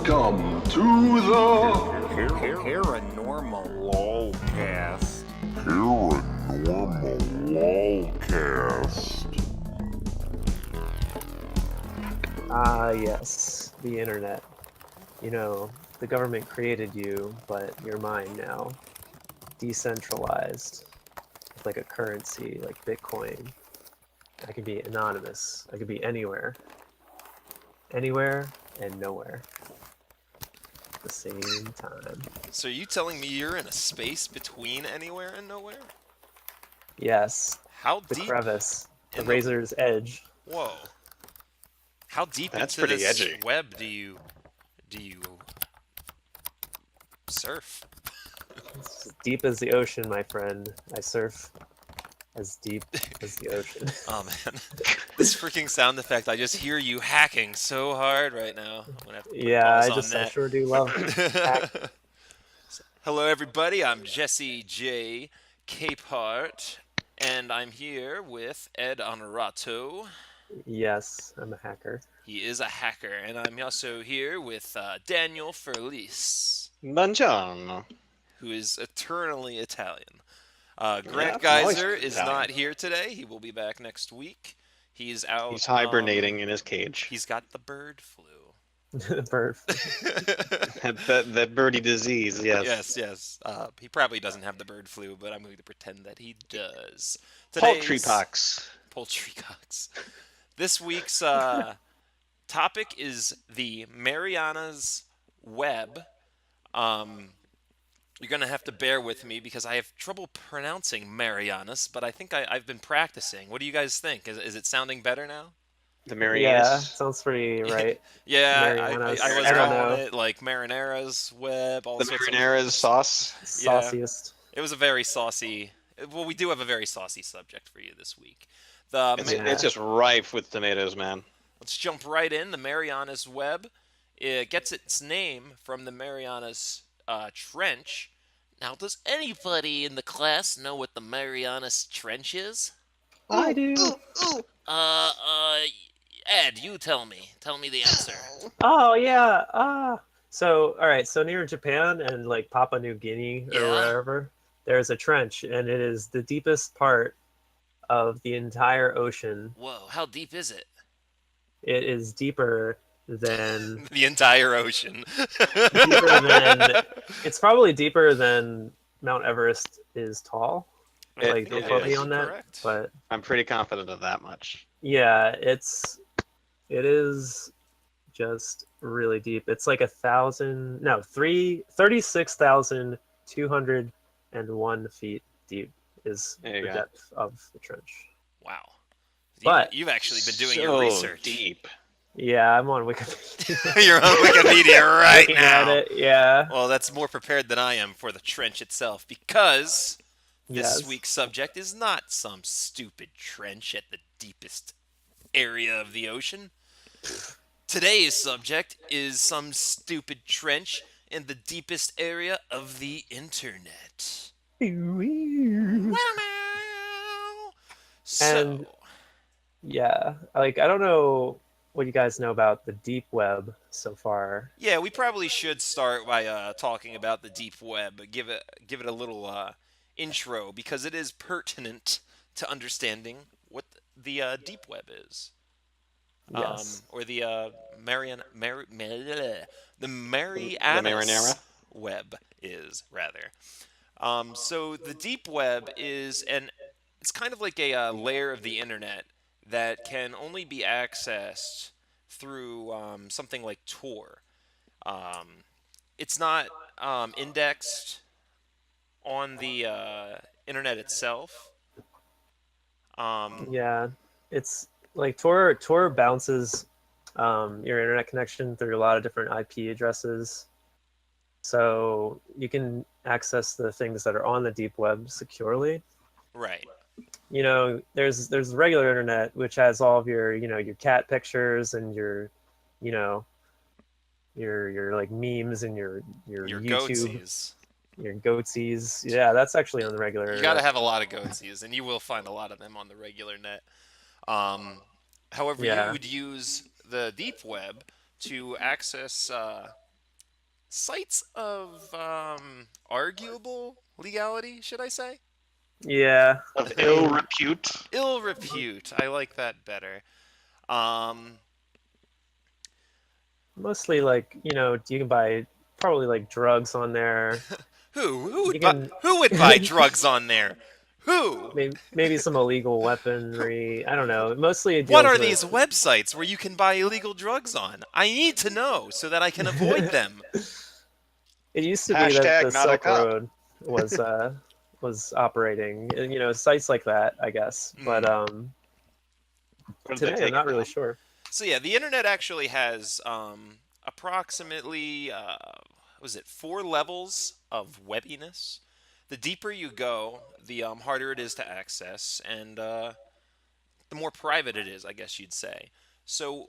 Welcome to the Paranormalolcast. Paranormalolcast. Ah, yes, the internet. You know, the government created you, but you're mine now. Decentralized. It's like a currency, like Bitcoin. I can be anonymous. I can be anywhere. Anywhere and nowhere. At the same time. So are you telling me you're in a space between anywhere and nowhere? Yes, How the deep crevice. The in razor's edge. Whoa. How deep That's into pretty this edgy. web do you surf? It's as deep as the ocean, my friend. I surf as deep as the ocean. Oh man. This freaking sound effect, I just hear you hacking so hard right now. I'm gonna have to put a Yeah, I pause on sure do love hack. that. Hello everybody, I'm Jesse J. Capehart, and I'm here with Ed Honorato. Yes, I'm a hacker. He is a hacker, and I'm also here with Daniel Furlis, Buongiorno. who is eternally Italian. Grant Yeah, I'm always Geyser is Italian. not here today. He will be back next week. He's out. He's hibernating in his cage. He's got the bird flu. Bird. that birdie disease, yes. Yes. He probably doesn't have the bird flu, but I'm going to pretend that he does. Poultry pox. Poultry pox. This week's topic is the Marianas web. You're going to have to bear with me because I have trouble pronouncing Marianas, but I think I've been practicing. What do you guys think? Is it sounding better now? The Yeah, Marianas. sounds pretty right. Yeah, Marianas. I was I don't calling know. it like Maranara's web, all The sorts Marinara's sauce. Yeah. Sauciest. It was a very saucy. Well, we do have a very saucy subject for you this week. It's just rife with tomatoes, man. Let's jump right in. The Marianas web. It gets its name from the Marianas Trench. Now, does anybody in the class know what the Marianas Trench is? I do. Ed, you tell me. Tell me the answer. Oh yeah. So all right. So near Japan and like Papua New Guinea or Yeah. wherever, there's a trench, and it is the deepest part of the entire ocean. Whoa, how deep is it? It is deeper than The entire ocean. it's probably deeper than Mount Everest is tall. I Like, think don't it quote me is on that, correct. but I'm pretty confident of that much. yeah, it is just really deep. It's like 36,201 feet deep is There you the go. depth of the trench. Wow. But- You've actually been doing So your research. deep. Yeah, I'm on Wikipedia. You're on Wikipedia right Looking at now. it, yeah. Well, that's more prepared than I am for the trench itself because this Yes. week's subject is not some stupid trench at the deepest area of the ocean. Today's subject is some stupid trench in the deepest area of the internet. So, And- Yeah, like I don't know what you guys know about the deep web so far. yeah, we probably should start by talking about the deep web. Give it a little intro because it is pertinent to understanding what the deep web is. Yes. Or the the Marianas Marinara? web is rather. So the deep web is it's kind of like a layer of the internet that can only be accessed through something like Tor. It's not indexed on the internet itself. Yeah, it's like Tor bounces your internet connection through a lot of different IP addresses, so you can access the things that are on the deep web securely. Right. You know, there's the regular internet, which has all of your your cat pictures and your like memes and your Your YouTube, goatsies. your goatsies. Yeah, that's actually on the regular You internet. gotta have a lot of goatsies, and you will find a lot of them on the regular net. However, Yeah. you would use the deep web to access sites of arguable legality, should I say? Yeah, Of I ill mean, repute. Ill repute. I like that better. Um, mostly like you can buy probably like drugs on there. You can who would buy drugs on there? Who? maybe some illegal weaponry. I don't know. Mostly it What deals are with. these websites where you can buy illegal drugs on? I need to know so that I can avoid them. It used to be that Hashtag the not a Silk cop. Road was operating, sites like that, I guess. But Or did they today I'm take not it really down? sure. So yeah, the internet actually has approximately was it 4 levels of webbiness. The deeper you go, the harder it is to access, and the more private it is, I guess you'd say. So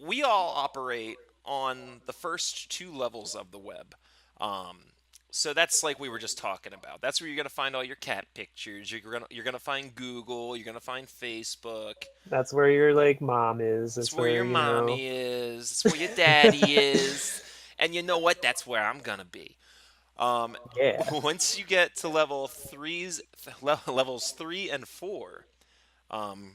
we all operate on the first 2 levels of the web. Um, so that's like we were just talking about. That's where you're gonna find all your cat pictures. You're gonna find Google. You're gonna find Facebook. That's where your like mom is. It's It's where where your mommy is. It's where your daddy is. And you know what? That's where I'm gonna be. Um, yeah. once you get to levels 3 and 4, um,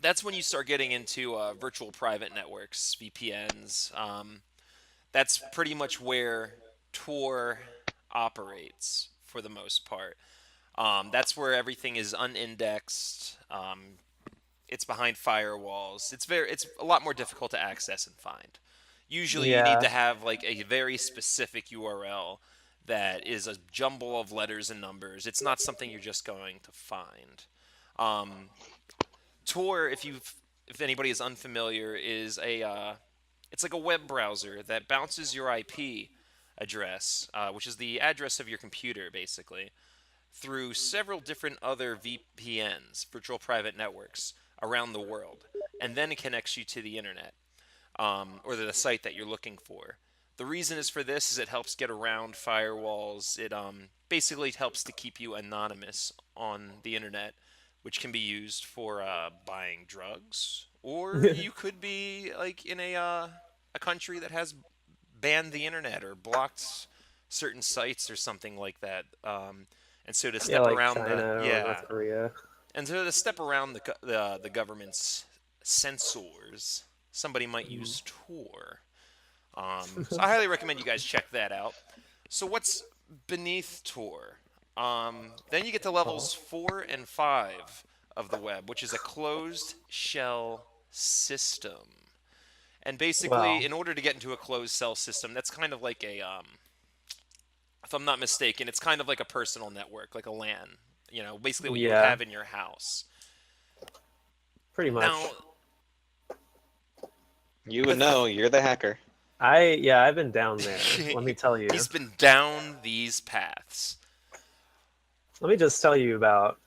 that's when you start getting into virtual private networks, VPNs. That's pretty much where Tor operates for the most part. That's where everything is unindexed. It's behind firewalls. It's a lot more difficult to access and find. Usually, you need Yeah. to have like a very specific URL that is a jumble of letters and numbers. It's not something you're just going to find. Um, Tor, if anybody is unfamiliar, is it's like a web browser that bounces your IP address, which is the address of your computer, basically, through several different other VPNs, virtual private networks, around the world, and then it connects you to the internet, or the site that you're looking for. The reason is for this is it helps get around firewalls. It basically helps to keep you anonymous on the internet, which can be used for buying drugs, or you could be like in a country that has banned the internet or blocked certain sites or something like that. And so to Yeah, step like around the China or yeah, North Korea. and so to step around the government's censors, somebody might Mm. use Tor. So I highly recommend you guys check that out. So what's beneath Tor? Then you get to Oh, levels 4 and 5 of the web, which is a closed shell system. And basically, well, in order to get into a closed shell system, that's kind of like if I'm not mistaken, it's kind of like a personal network, like a LAN. Basically what you would yeah, have in your house. pretty Now, much. You would the know. You're the hacker. I've been down there. Let me tell he's you. been down these paths. Let me just tell you about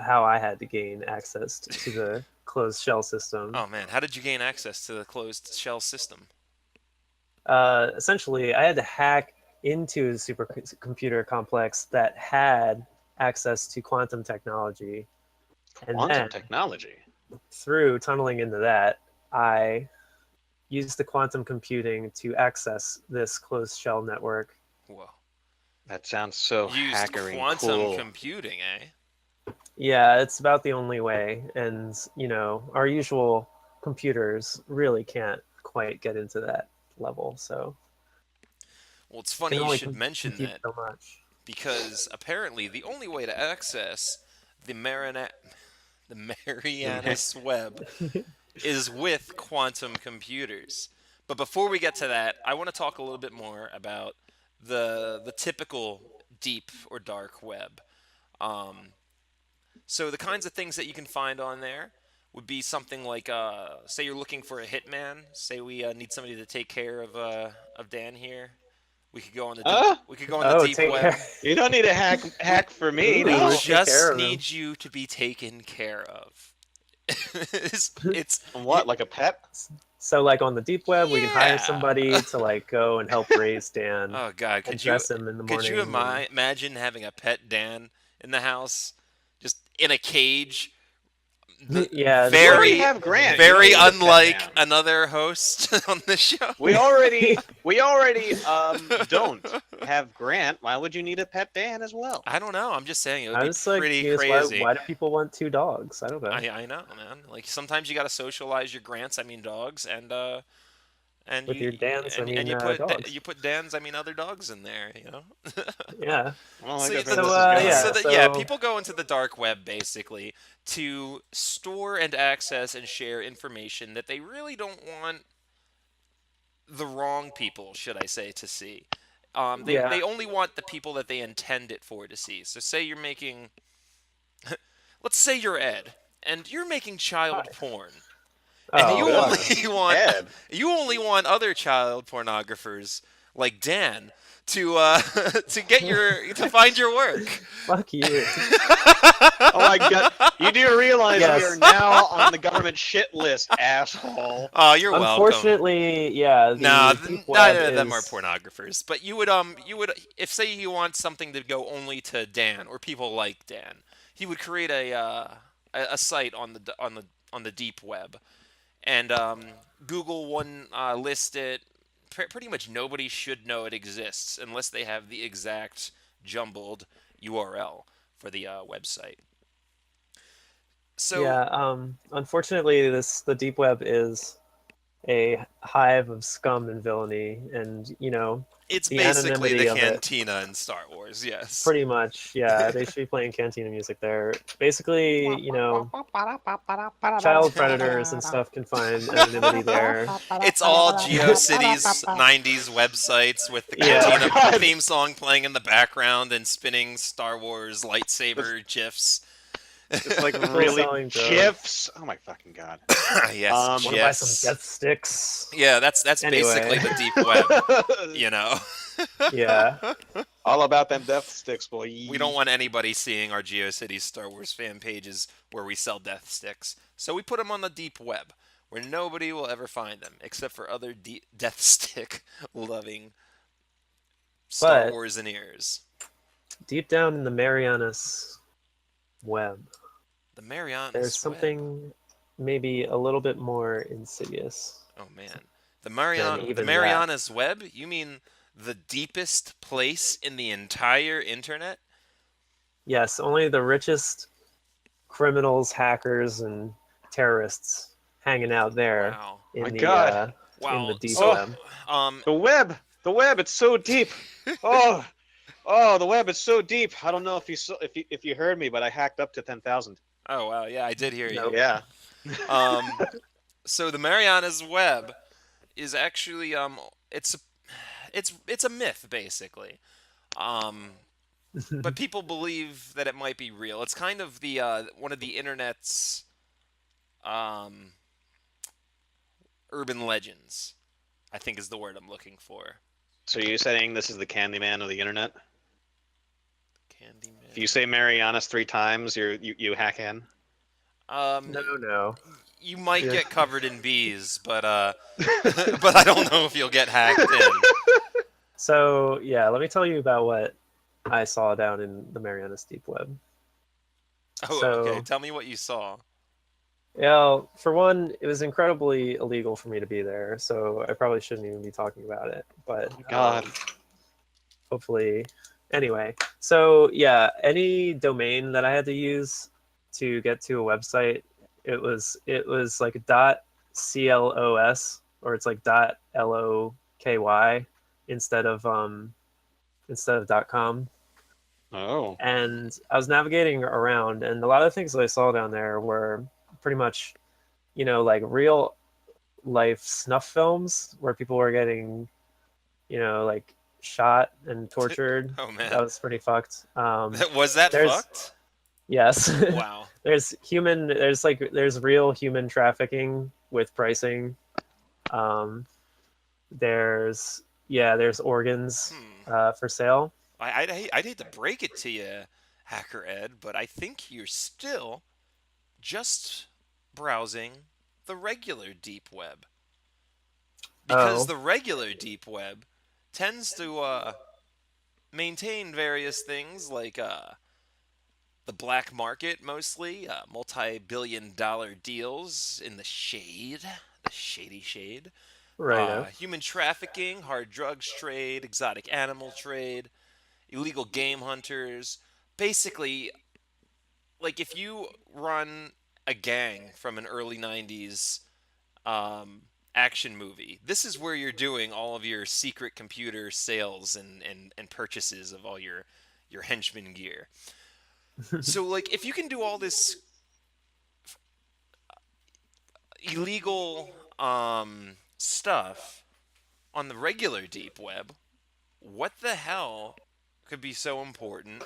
how I had to gain access to the closed shell system. Oh man, how did you gain access to the closed shell system? Essentially, I had to hack into a supercomputer complex that had access to quantum technology, and Quantum then technology. through tunneling into that, I used the quantum computing to access this closed shell network. Whoa. That sounds so Used hackering quantum cool. computing, eh? Yeah, it's about the only way, and our usual computers really can't quite get into that level, so Well, it's can funny you only should mention compute that so much. because apparently the only way to access the Marianas web is with quantum computers. But before we get to that, I want to talk a little bit more about the typical deep or dark web. Um, so the kinds of things that you can find on there would be something like, say you're looking for a hitman. Say we need somebody to take care of Dan here. We could go on the deep. Huh? We could go on the Oh, deep take web. care. You don't need a We hack for me. we Ooh, No. take care just of him. need you to be taken care of. it's What? Like a pet? So, like on the deep web, we can hire yeah. somebody to like go and help raise Dan Oh God, and dress him in the could you morning. And imagine having a pet Dan in the house, just in a cage, Yeah, We already very, have Grant. very You don't need to pet unlike down. another host on the show. We already don't have Grant. Why would you need a pet Dan as well? I don't know. I'm just saying it would I be was like, pretty yes, crazy. why do people want 2 dogs? I don't know. I know, man. Like sometimes you gotta socialize your grants. I mean dogs, and With you your Dans, I and mean, you put dogs. you put Dans. I mean other dogs in there. You know. Yeah. Well, I So, guess so, where this is So, going. yeah. yeah, so- people go into the dark web basically to store and access and share information that they really don't want the wrong people, should I say, to see. Yeah. They only want the people that they intend it for to see. So say you're making, let's say you're Ed, and you're making child Hi. porn, and Oh, you God. only want Ed. you only want other child pornographers like Dan to to find your work. Fuck you. Oh my god! You do realize we Yes. are now on the government shit list, asshole. Oh, you're welcome. Unfortunately, yeah, the No, deep web neither of them are is- pornographers. But you would if say you want something to go only to Dan or people like Dan, he would create a site on the deep web, and Google wouldn't list it. Pretty much nobody should know it exists unless they have the exact jumbled URL for the website. So yeah. Unfortunately, the deep web is a hive of scum and villainy, and it's the basically anonymity the of it. cantina in Star Wars. Yes. Pretty much, yeah. They should be playing cantina music there. Basically, child predators and stuff can find anonymity there. It's all GeoCities 90s websites with the Yeah. Cantina Oh, God. theme song playing in the background and spinning Star Wars lightsaber gifs. It's like Full really selling drugs. gifs. Oh my fucking god. Yes, Want Want to buy some death sticks? Yeah, that's Anyway. basically the deep web, you know. Yeah. All about them death sticks, boy. We don't want anybody seeing our GeoCities Star Wars fan pages where we sell death sticks. So we put them on the deep web where nobody will ever find them except for other death stick loving Star But- Wars in ears. Deep down in the Marianas web, The Marianas there's web. something maybe a little bit more insidious. Oh man, the even that. Marianas web? You mean the deepest place in the entire internet? Yes, only the richest criminals, hackers, and terrorists hanging out there Wow, in My the God. wow. in the deep So, web. The web, it's so deep. Oh, the web is so deep. I don't know if you heard me, but I hacked up to 10,000. oh wow, yeah, I did hear you. Nope. Yeah. So the Marianas web is actually it's a myth basically. But people believe that it might be real. It's kind of the one of the internet's urban legends, I think is the word I'm looking for. So you're saying this is the Candyman of the internet? Candyman. If you say Marianas 3 times, you hack in. No. You might Yeah. get covered in bees, but but I don't know if you'll get hacked in. So yeah, let me tell you about what I saw down in the Marianas deep web. Oh, So- okay. Tell me what you saw. Yeah, for one, it was incredibly illegal for me to be there, so I probably shouldn't even be talking about it. But God. hopefully, anyway. So yeah, any domain that I had to use to get to a website, it was like .clos or it's like .loky instead of .com. Oh. And I was navigating around, and a lot of the things that I saw down there were pretty much, like real life snuff films where people were getting, like shot and tortured. Oh man, That was pretty fucked. was that there's- fucked? Yes. Wow. there's real human trafficking with pricing. There's organs for sale. I'd hate to break it to you, Hacker Ed, but I think you're still just browsing the regular deep web. Because Oh. the regular deep web tends to maintain various things like the black market mostly, multi-billion-dollar deals in the shade, the shady shade, Righto. human trafficking, hard drugs trade, exotic animal trade, illegal game hunters. Basically, like if you run a gang from an early 90s um, action movie, this is where you're doing all of your secret computer sales and purchases of all your henchman gear. So like if you can do all this illegal stuff on the regular deep web, what the hell could be so important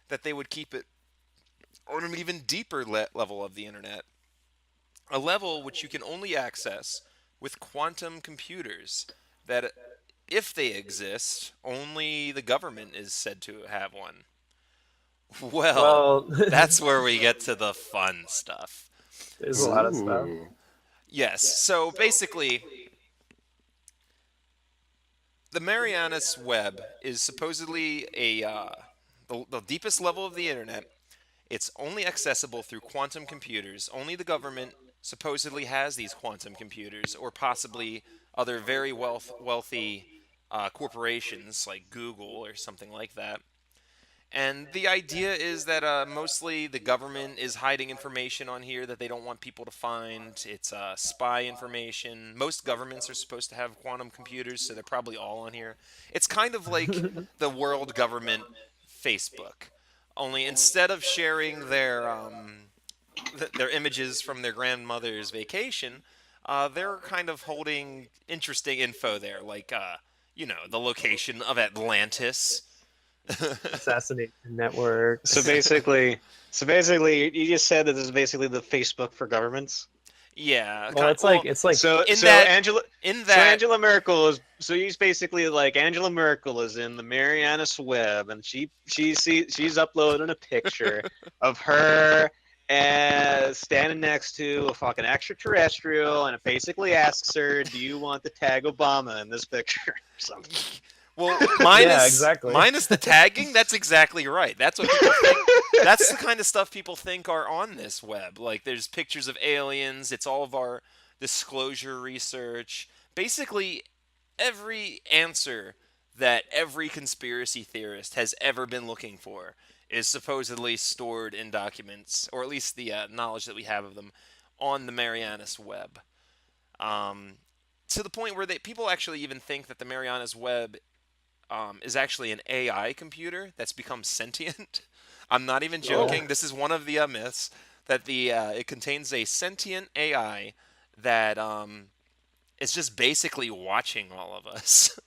that they would keep it on an even deeper level of the internet? A level which you can only access with quantum computers that, if they exist, only the government is said to have one. Well, Well, that's where we get to the fun stuff. there's a lot of stuff. Ooh. Yes, so basically, the Marianas web is supposedly the deepest level of the internet. It's only accessible through quantum computers. Only the government supposedly has these quantum computers, or possibly other very wealthy corporations like Google or something like that. And the idea is that mostly the government is hiding information on here that they don't want people to find. It's spy information. Most governments are supposed to have quantum computers, so they're probably all on here. It's kind of like the world government Facebook, only instead of sharing their images from their grandmother's vacation, they're kind of holding interesting info there, like the location of Atlantis. Assassination network. So basically, you just said that this is basically the Facebook for governments. Yeah. Well, it's like So in so that- Angela in so that Angela Merkel is so he's basically like Angela Merkel is in the Marianas web, and she's uploading a picture of her and standing next to a fucking extraterrestrial, and it basically asks her, "Do you want to tag Obama in this picture?" or something. well, Yeah, exactly. minus the tagging, that's exactly right. That's what people think. That's the kind of stuff people think are on this web. Like there's pictures of aliens, it's all of our disclosure research. Basically every answer that every conspiracy theorist has ever been looking for is supposedly stored in documents, or at least the knowledge that we have of them, on the Marianas web. Um, to the point where people actually even think that the Marianas web is actually an AI computer that's become sentient. I'm not even joking. This is one of the myths that it contains a sentient AI that is just basically watching all of us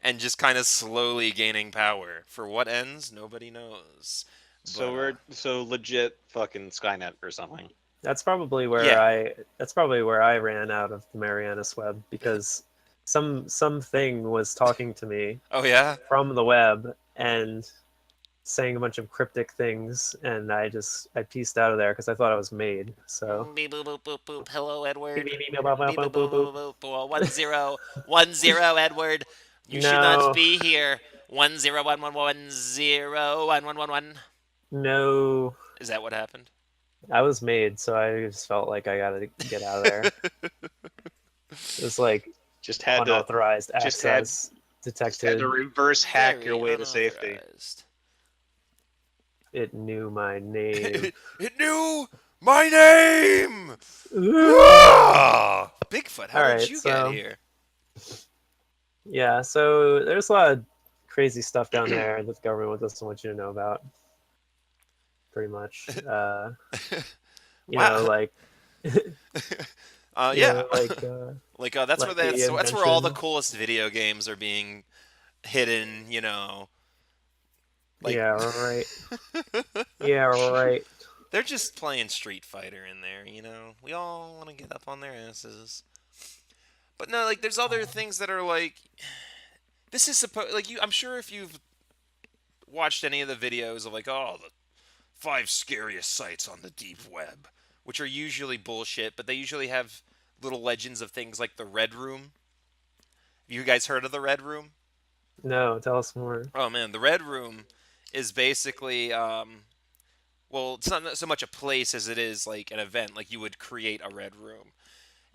and just kind of slowly gaining power. For what ends, nobody knows. So But, we're so legit fucking Skynet or something. That's probably where Yeah. I ran out of the Marianas web, because something was talking to me oh yeah, from the web and saying a bunch of cryptic things, and I pieced out of there because I thought I was made. So beep boop boop boop boop. Hello, Edward. Beep, beep, beep, boop, boop, Beep boop, boop boop boop, boop boop boop. 1010, Edward. You should No. not be here. 1011101111. no, Is that what happened? I was made, so I just felt like I gotta get out of there. It was like Just had to unauthorized just had- access had detected. to reverse hack Very your way to safety. unauthorized. It knew my name. It knew my name. Ah! Bigfoot, how All did right, you so- get here? Yeah, so there's a lot of crazy stuff down there that the government doesn't want you to know about. Pretty much. You Wow. know, like Yeah, like that's like where the that's where all the invention- coolest video games are being hidden. Like- yeah, right. Yeah, right. They're just playing Street Fighter in there. We all want to get up on their asses. But no, like there's other things that are like, this is supposed like you. I'm sure if you've watched any of the videos of like, oh, the 5 scariest sites on the deep web, which are usually bullshit, but they usually have little legends of things like the Red Room. You guys heard of the Red Room? No, tell us more. Oh man, the Red Room is basically well, it's not so much a place as it is like an event. Like you would create a red room,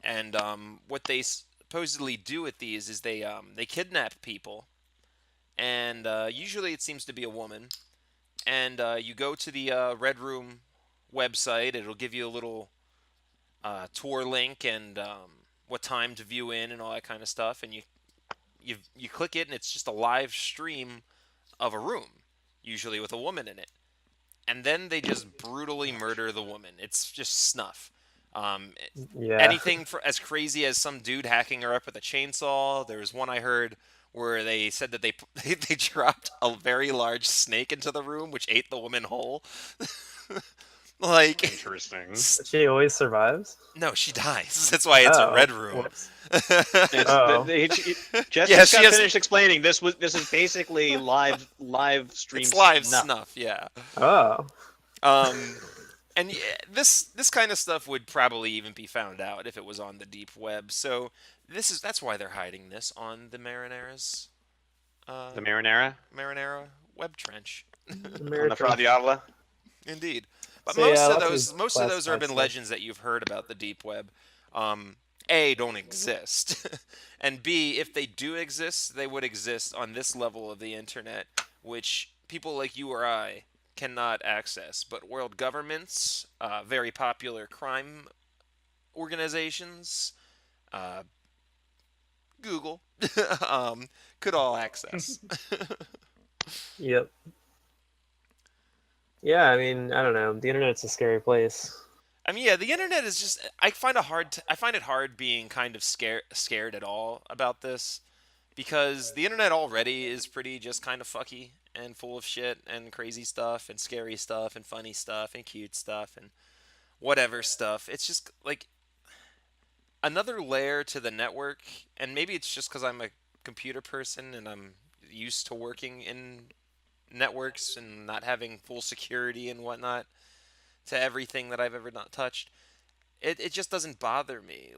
and what they supposedly do with these is they kidnap people, and usually it seems to be a woman, and you go to the red room website. It'll give you a little tour link and what time to view in and all that kind of stuff, and you click it, and it's just a live stream of a room, usually with a woman in it. And then they just brutally murder the woman. It's just snuff. Um, Yeah. Anything for as crazy as some dude hacking her up with a chainsaw. There was one I heard where they said that they dropped a very large snake into the room, which ate the woman whole. Like, Interesting. She always survives. no, she dies. That's why it's a red room. Whoops. Jess Yeah, just she got has- finished explaining. This is basically live stream. It's live snuff. snuff, yeah. Oh. And yeah, this kind of stuff would probably even be found out if it was on the deep web. So that's why they're hiding this on the Maranaras, The Maranara Maranara web trench. on the American. Fra Diavola. Indeed, but So, yeah, most lots of of those urban classified legends that you've heard about the deep web, A, don't exist, and B, if they do exist, they would exist on this level of the internet, which people like you or I cannot access. But world governments, very popular crime organizations, Google, could all access. Yep. Yeah, I mean, I don't know. The internet's a scary place. I mean, yeah, the internet is just. I find it hard being kind of scared at all about this, because the internet already is pretty just kind of fucky and full of shit and crazy stuff and scary stuff and funny stuff and cute stuff and whatever stuff. It's just like another layer to the network, and maybe it's just because I'm a computer person and I'm used to working in networks and not having full security and whatnot to everything that I've ever not touched. It just doesn't bother me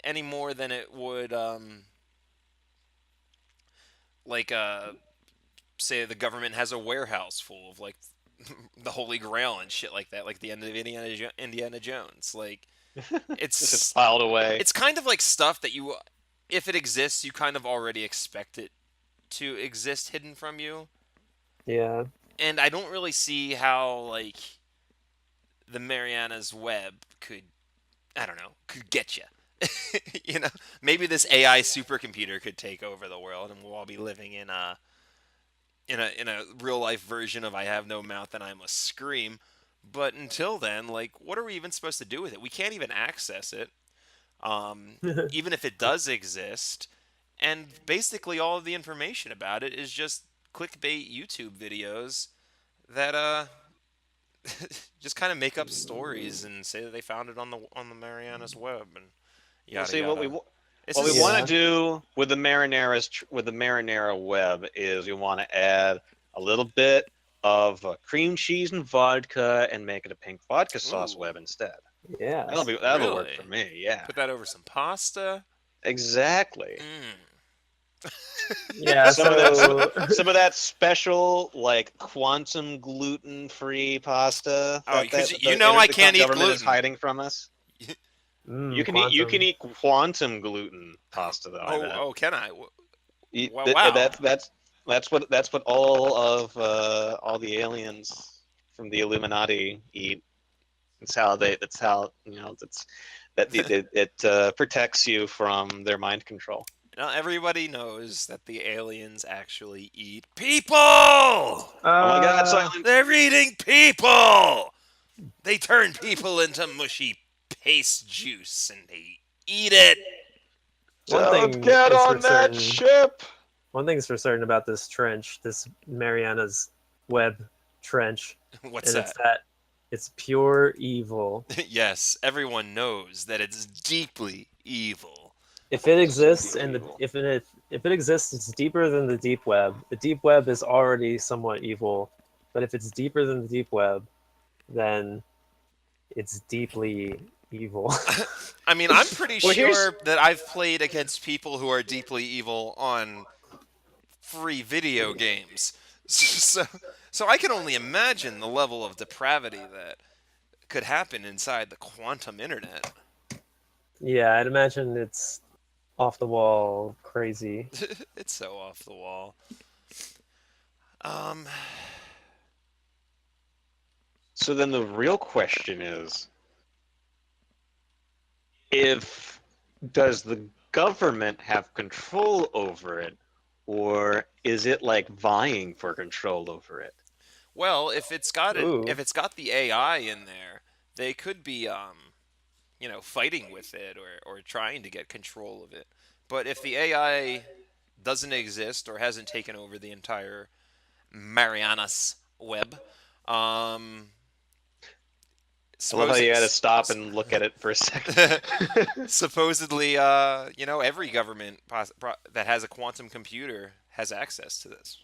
any more than it would say the government has a warehouse full of like the Holy Grail and shit like that, like the end of Indiana Jones. Like This is it's filed away. it's kind of like stuff that you, if it exists, you kind of already expect it to exist hidden from you. Yeah. And I don't really see how like the Marianas web could, I don't know, could get you. You know, maybe this AI supercomputer could take over the world, and we'll all be living in a real life version of I have no mouth and I must scream. But until then, like, what are we even supposed to do with it? We can't even access it, even if it does exist. And basically, all of the information about it is just clickbait YouTube videos that just kind of make up stories and say that they found it on the Marianas web and yada See, yada. what we Yeah. want to do with the Marinara web is we want to add a little bit of cream cheese and vodka and make it a pink vodka sauce Ooh. web instead. Yeah. That'll work Really? for me. Yeah, Put that over some pasta. exactly. Yeah. Some So. of some of that special like quantum gluten-free pasta. Oh, that- 'cause that you the know I the can't eat government is gluten. hiding from us. You can eat quantum gluten pasta though. I bet. Oh, can I? Wow. That's what all of all the aliens from the Illuminati eat. That's how it protects you from their mind control. Now everybody knows that the aliens actually eat people. Oh my God, Silent! They're eating people. They turn people into mushy paste juice and they eat it. One thing Don't get is on for that certain. ship. One thing's for certain about this trench, this Mariana's web trench, What's and that? it's that it's pure evil. Yes, everyone knows that it's deeply evil. If it exists, Deeply and evil. if it exists, it's deeper than the deep web. The deep web is already somewhat evil, but if it's deeper than the deep web, then it's deeply evil. I mean, I'm pretty Well, here's- sure that I've played against people who are deeply evil on free video games. So, so I can only imagine the level of depravity that could happen inside the quantum internet. Yeah, I'd imagine it's off the wall crazy. It's so off the wall. Um, So then the real question is, if does the government have control over it, or is it like vying for control over it? well, if it's got it, Ooh. if it's got the AI in there, they could be, fighting with it or trying to get control of it. But if the AI doesn't exist or hasn't taken over the entire Marianas web, um, I love how you had to stop suppose and look at it for a second. supposedly, every government that has a quantum computer has access to this.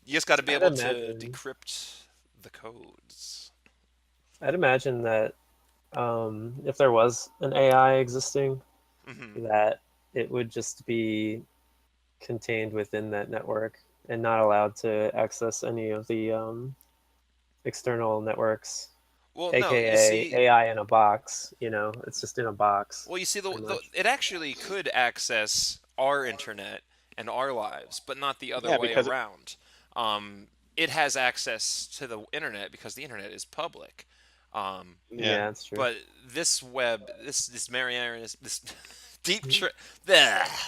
You just got to be I'd able to imagine. decrypt the codes. I'd imagine that if there was an AI existing, Hmm. that it would just be contained within that network and not allowed to access any of the external networks, Well, no, you aka see, AI in a box. It's just in a box, pretty the much. it actually could access our internet and our lives, but not the other Yeah, way because around. It has access to the internet because the internet is public. Um, yeah, Yeah, that's true. but this web, this Marianas, this deep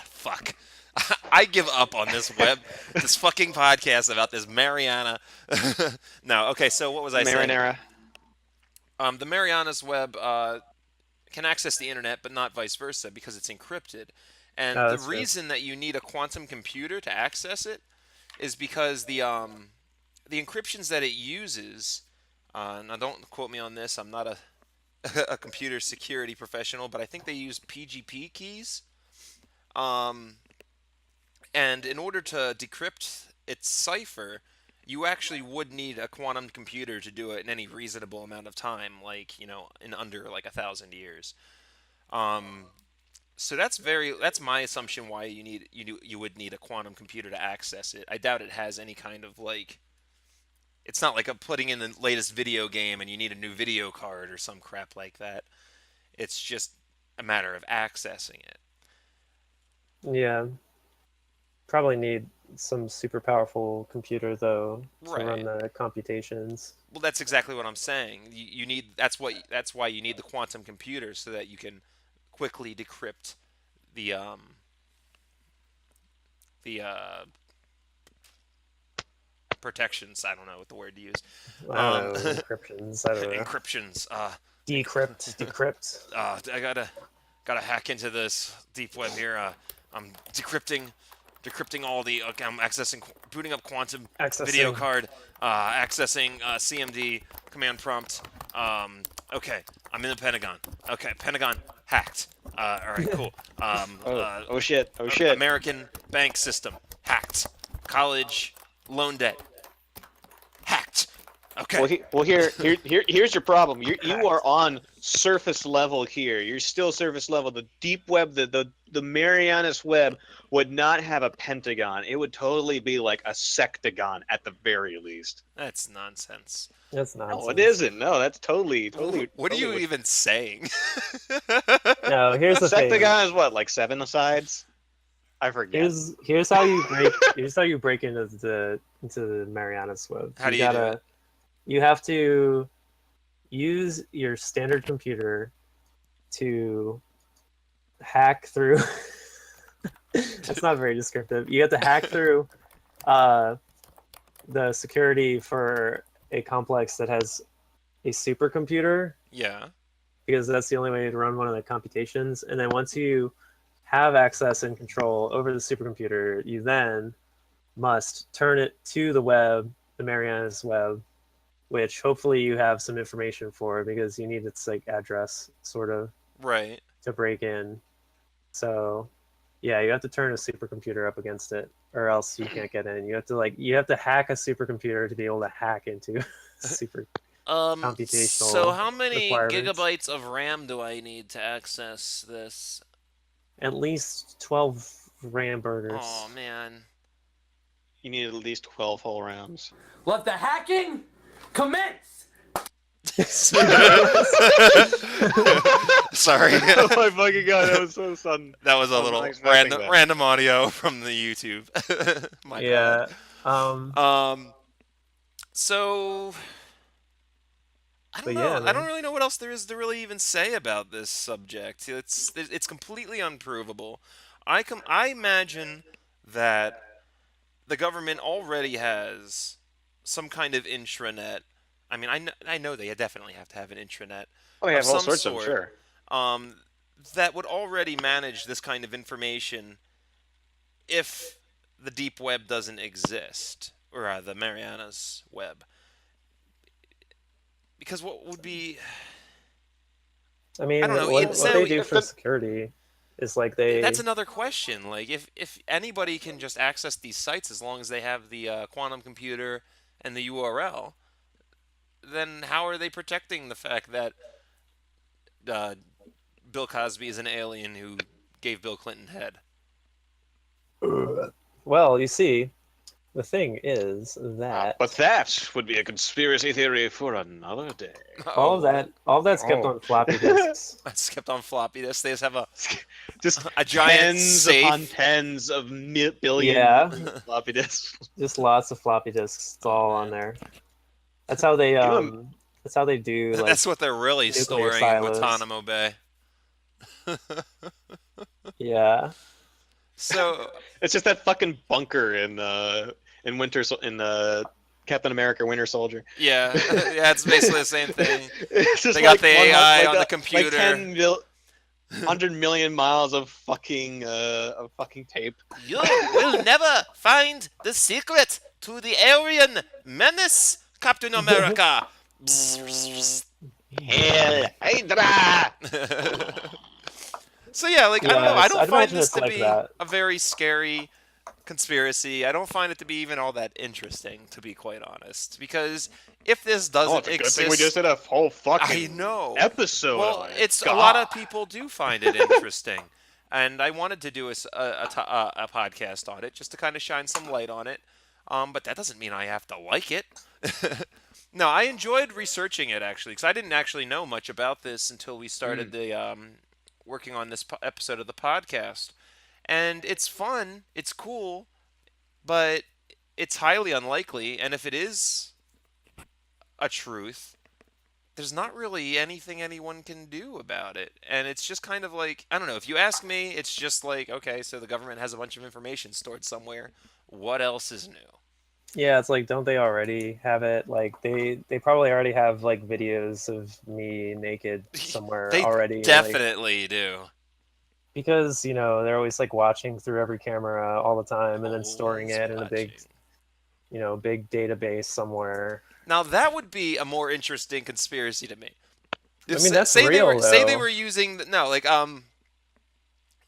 fuck. I give up on this web, this fucking podcast about this Mariana. No, okay. So what was I saying? Marinara. The Marianas web can access the internet, but not vice versa because it's encrypted. And Oh, the that's true. reason that you need a quantum computer to access it is because the encryptions that it uses. Now, don't quote me on this. I'm not a a computer security professional, but I think they use PGP keys. Um, and in order to decrypt its cipher, you actually would need a quantum computer to do it in any reasonable amount of time, like in under like 1,000 years. Um, so that's my assumption why you would need a quantum computer to access it. I doubt it has any kind of like. It's not like putting in the latest video game and you need a new video card or some crap like that. It's just a matter of accessing it. Yeah, probably need some super powerful computer though to run Right. the computations. Well, that's exactly what I'm saying. You need that's why you need the quantum computer so that you can quickly decrypt the the protections. I don't know what the word to use. I don't Um, know, encryptions. I don't know. encryptions. Decrypt. I gotta hack into this deep web here. I'm decrypting all the. Okay, I'm booting up quantum video Accessing. card, accessing CMD command prompt. Okay, I'm in the Pentagon. Okay, Pentagon hacked. All right, cool. Oh shit! Oh shit! American bank system hacked. College loan debt hacked. Okay. Here's your problem. You are Hacked. on surface level here. You're still surface level. The deep web, the Marianas web would not have a pentagon. It would totally be like a sectagon at the very least. That's nonsense. That's No, it nonsense. isn't. No, that's totally. What are you would- even saying? No, here's the thing. Sectagon is what, like 7 sides? I forget. Here's how you break into the Marianas web. How do you do it? You have to use your standard computer to hack through. That's not very descriptive. You have to hack through uh, the security for a complex that has a supercomputer, Yeah. because that's the only way to run one of the computations. And then once you have access and control over the supercomputer, you then must turn it to the web, the Marianas web, which hopefully you have some information for because you need its like address sort of Right. to break in. So yeah, you have to turn a supercomputer up against it or else you can't get in. You have to hack a supercomputer to be able to hack into super computational So how many requirements. gigabytes of RAM do I need to access this? At least 12 RAM burgers. Oh man. You need at least 12 whole rounds. Let the hacking commence! Sorry. Oh my fucking god, that was so sudden. That was a I was little not expecting that. random audio from the YouTube. My Yeah. bad. So I don't But know. yeah, I don't man. really know what else there is to really even say about this subject. It's completely unprovable. I imagine that the government already has some kind of intranet. I mean, I know they definitely have to have an intranet Oh, they of have all some sorts of them, sort, sure. that would already manage this kind of information if the deep web doesn't exist, or the Marianas web. Because what would be, I mean, I don't know. what they do for security is like That's they. another question. Like, if anybody can just access these sites as long as they have the quantum computer and the URL, then how are they protecting the fact that uh, Bill Cosby is an alien who gave Bill Clinton head? Well, you see, the thing is that But that would be a conspiracy theory for another day. all of that's kept Oh. on floppy disks. That's kept on floppy disks. They just have Just a giant tens safe. upon tens of billion Yeah. floppy disks. Just lots of floppy disks. It's all on there. That's how they That's how they do like That's what they're really nuclear storing silos. in Guantanamo Bay. Yeah. So It's just that fucking bunker in Captain America Winter Soldier. yeah, it's basically the same thing. It's just They got like the one- AI like on a- the computer. Like 100 million miles of fucking tape. You will never find the secret to the alien menace, Captain America. Hell, Hydra! So yeah, like I don't know. I don't I'd find imagine this it's to like be that. a very scary conspiracy. I don't find it to be even all that interesting, to be quite honest. Because if this Oh, doesn't it's a good exist, thing we just did a whole fucking I know. episode. Well, on it. it's God. a lot of people do find it interesting, and I wanted to do a podcast on it just to kind of shine some light on it. But that doesn't mean I have to like it. No, I enjoyed researching it actually, because I didn't actually know much about this until we started the working on this episode of the podcast. And it's fun, it's cool, but it's highly unlikely. And if it is a truth, there's not really anything anyone can do about it. And it's just kind of like, I don't know, if you ask me, it's just like, okay, so the government has a bunch of information stored somewhere. What else is new? Yeah, it's like, don't they already have it? Like they probably already have like videos of me naked somewhere They already. like- definitely do. because they're always like watching through every camera all the time and then storing Always it in a big watching. big database somewhere. Now that would be a more interesting conspiracy to me. I mean, that's say real, say they though. were using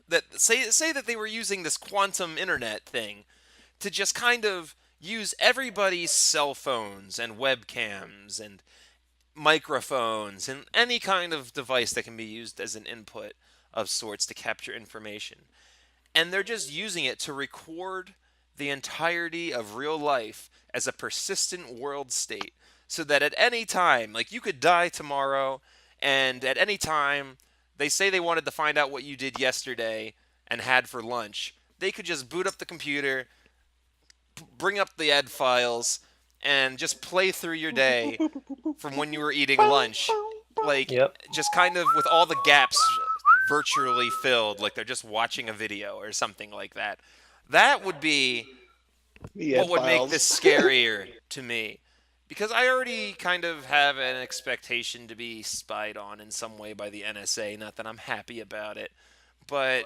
that say that they were using this quantum internet thing to just kind of use everybody's cell phones and webcams and microphones and any kind of device that can be used as an input of sorts to capture information. And they're just using it to record the entirety of real life as a persistent world state, so that at any time, like you could die tomorrow, and at any time they say they wanted to find out what you did yesterday and had for lunch, they could just boot up the computer, bring up the ed files, and just play through your day from when you were eating lunch, like Yep. just kind of with all the gaps virtually filled, like they're just watching a video or something like that. That would be what would make this scarier to me, because I already kind of have an expectation to be spied on in some way by the NSA. Not that I'm happy about it, but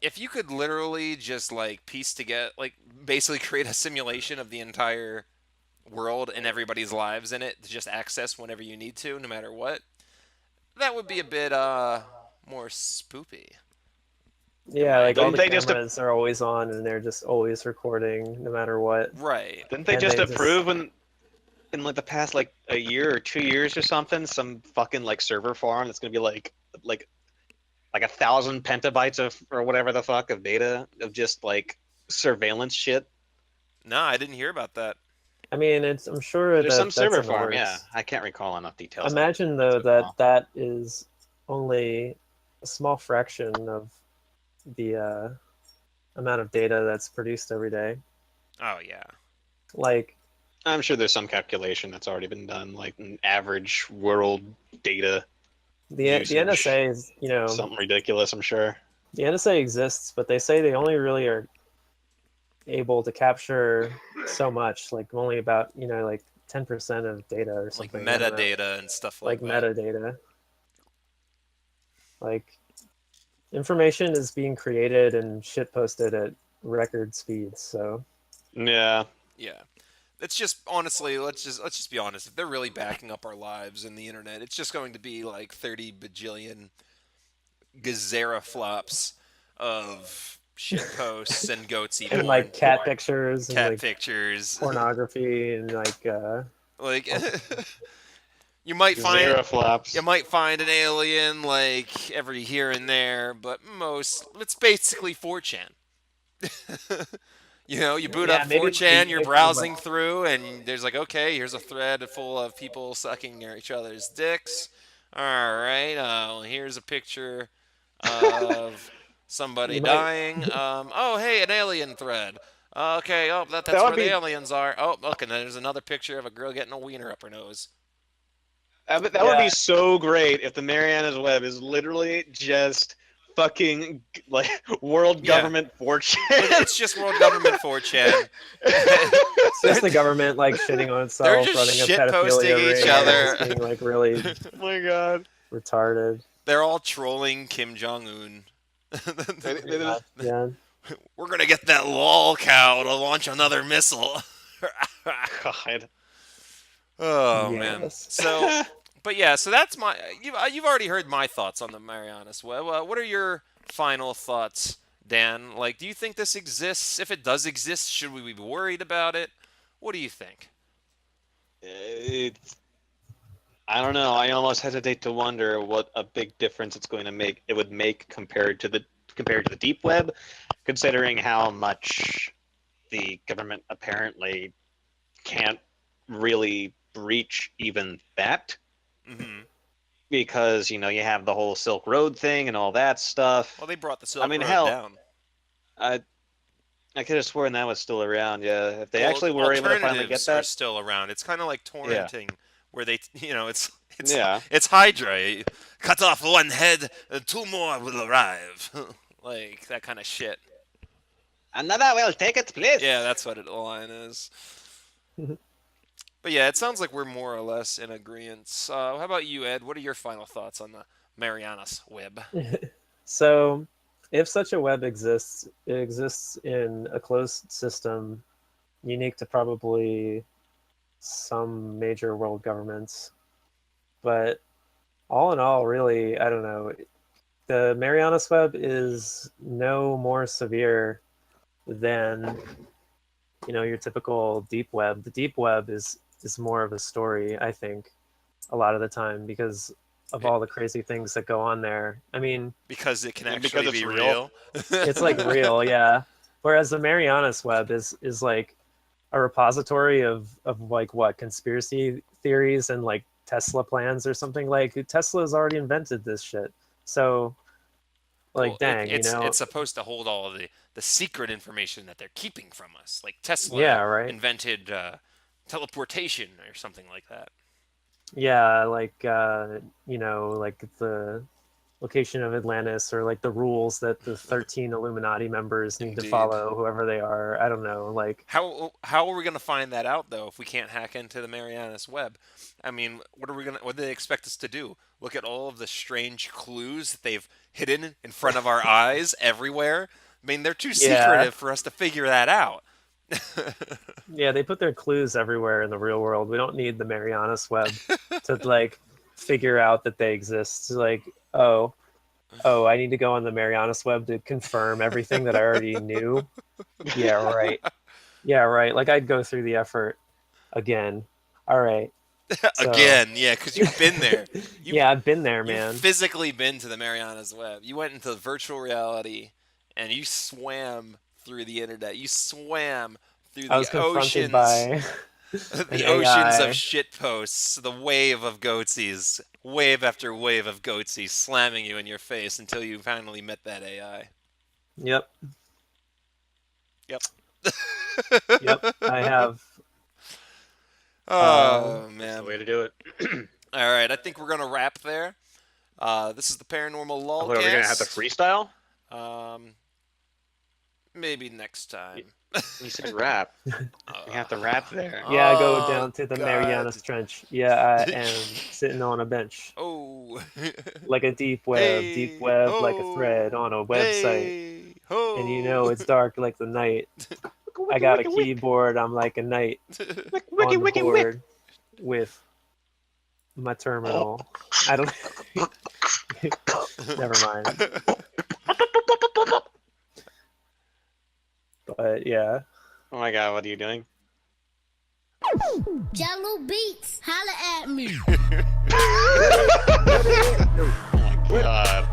if you could literally just like piece together, like basically create a simulation of the entire world and everybody's lives in it to just access whenever you need to, no matter what, that would be a bit more spoopy. Yeah, like all Didn't the they just- cameras are always on and they're just always recording no matter what. Right. Didn't they And just they just- approve in like the past like a year or 2 years or something, some fucking like server farm that's gonna be like 1,000 petabytes of or whatever the fuck of data of just like surveillance shit? No, I didn't hear about that. I mean, I'm sure There's some that's server in the farm, yeah. works. I can't recall enough details. Imagine though that is only a small fraction of the amount of data that's produced every day. Oh yeah. Like I'm sure there's some calculation that's already been done, like an average world data the usage. NSA is, Something ridiculous, I'm sure. the NSA exists, but they say they only really are able to capture so much, like only about, like 10% of data or Like something. I don't know. metadata and stuff like that. Metadata. Like information is being created and shit posted at record speeds, so Yeah. Yeah. It's just honestly, let's just be honest. If they're really backing up our lives in the internet, it's just going to be like 30 bajillion gazera flops of shit posts and goatsy and porn, like cat pictures and cat like pictures, pornography and like like you might Zero find flops. you might find an alien like every here and there, but it's basically 4chan. You boot up maybe 4chan, you're like, browsing through, and there's like, okay, here's a thread full of people sucking each other's dicks. All right, well, here's a picture of somebody You might- dying. Oh, hey, an alien thread. Okay, that's That would where the be- aliens are. Oh, look, and then there's another picture of a girl getting a wiener up her nose. That would Yeah. be so great if the Marianas Web is literally just fucking like world Yeah. government 4chan. It's just world government 4chan. it's just the government like shitting on itself, They're just running a shit-posting pedophilia each ring, other. just being like really Oh my god. retarded. They're all trolling Kim Jong Un. Yeah. We're gonna get that lol cow to launch another missile. God. Oh man. Yes. So, but yeah. So that's my. You've already heard my thoughts on the Marianas Web. What are your final thoughts, Dan? Like, do you think this exists? If it does exist, should we be worried about it? What do you think? I don't know. I almost hesitate to wonder what a big difference it's going to make. It would make compared to the deep web, considering how much the government apparently can't really reach even that. Mm-hmm. Because you have the whole Silk Road thing and all that stuff. Well, they brought the Silk Road hell, down. I could have sworn that was still around. Yeah, if they actually were able to finally get Alternatives are that. still around. It's kind of like torrenting, where they, it's Yeah. it's Hydra. Cut off one head, 2 more will arrive. Like that kind of shit. Another will take its place. Yeah, that's what the line is. But yeah, it sounds like we're more or less in agreement. How about you, Ed? What are your final thoughts on the Marianas Web? So, if such a web exists, it exists in a closed system, unique to probably some major world governments. But all in all, really, I don't know. The Marianas Web is no more severe than your typical deep web. The deep web is more of a story, I think, a lot of the time because of all the crazy things that go on there. I mean, because it can And actually because be it's real. it's like real, yeah. Whereas the Marianas Web is like a repository of like what conspiracy theories and like Tesla plans or something. Like Tesla's already invented this shit, so like Well, dang, it's supposed to hold all of the secret information that they're keeping from us. Like Tesla Yeah, right. invented teleportation or something like that. Yeah, like like the location of Atlantis or like the rules that the 13 Illuminati members need to Indeed. follow, whoever they are. I don't know. Like How are we going to find that out though if we can't hack into the Marianas Web? I mean, what do they expect us to do? Look at all of the strange clues that they've hidden in front of our eyes everywhere? I mean, they're too secretive for us to figure that out. yeah, they put their clues everywhere in the real world. We don't need the Marianas Web to like figure out that they exist. Like, oh, I need to go on the Marianas Web to confirm everything that I already knew. Yeah, right. Yeah, right. Like I'd go through the effort again. All right. So- Again, yeah, because you've been there. Yeah, I've been there, man. You've physically been to the Marianas Web. You went into virtual reality and you swam through the internet. You swam through I was the confronted oceans, by the an oceans AI. of shit posts, the wave of goatsies, wave after wave of goatsies slamming you in your face until you finally met that AI. Yep. Yep. Yep. I have. Oh That's the man. way to do it. All right, I think we're gonna wrap there. This is the Paranormal Lolcast. What, are we gonna have to freestyle? Maybe next time. You said rap. We have to rap there. Yeah, I go Oh, down to the God. Marianas Trench. Yeah, I am sitting on a bench. Oh. Like a deep Hey, like a ho, thread on a website. Hey, ho. And you know it's dark like the night. I got a keyboard, I'm like a knight on the board with my terminal. I don't never mind. But yeah. Oh my god, what are you doing? Jello Beats, holla at me. God.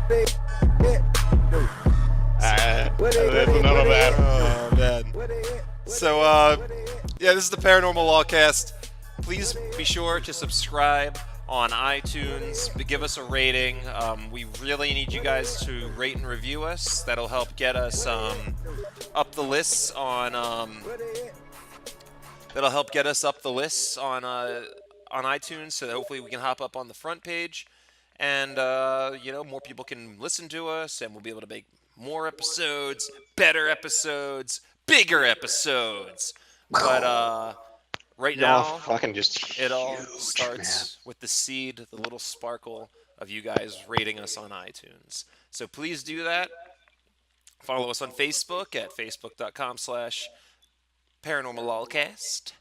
That's enough of that. Oh, man. So, yeah, this is the Paranormalolcast. Please be sure to subscribe on iTunes. Give us a rating. We really need you guys to rate and review us. That'll help get us up the lists on. That'll help get us up the lists on iTunes, so that hopefully we can hop up on the front page, and more people can listen to us, and we'll be able to make more episodes, better episodes, bigger episodes. But right Y'all now, fucking just it all huge, starts with the seed, the little sparkle of you guys rating us on iTunes. So please do that. Follow us on Facebook at facebook.com/paranormalolcast.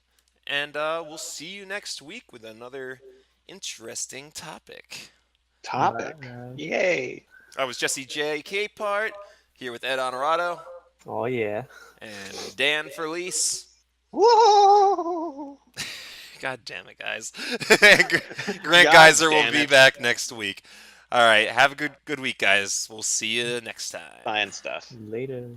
And we'll see you next week with another interesting topic. Topic. Yay. I was Jesse J. Capehart here with Ed Honorado Oh yeah. and Dan Furlise. Whoa. God damn it, guys. Grant Geyser will be back next week. All right, have a good week, guys. We'll see you next time. Science stuff. Later.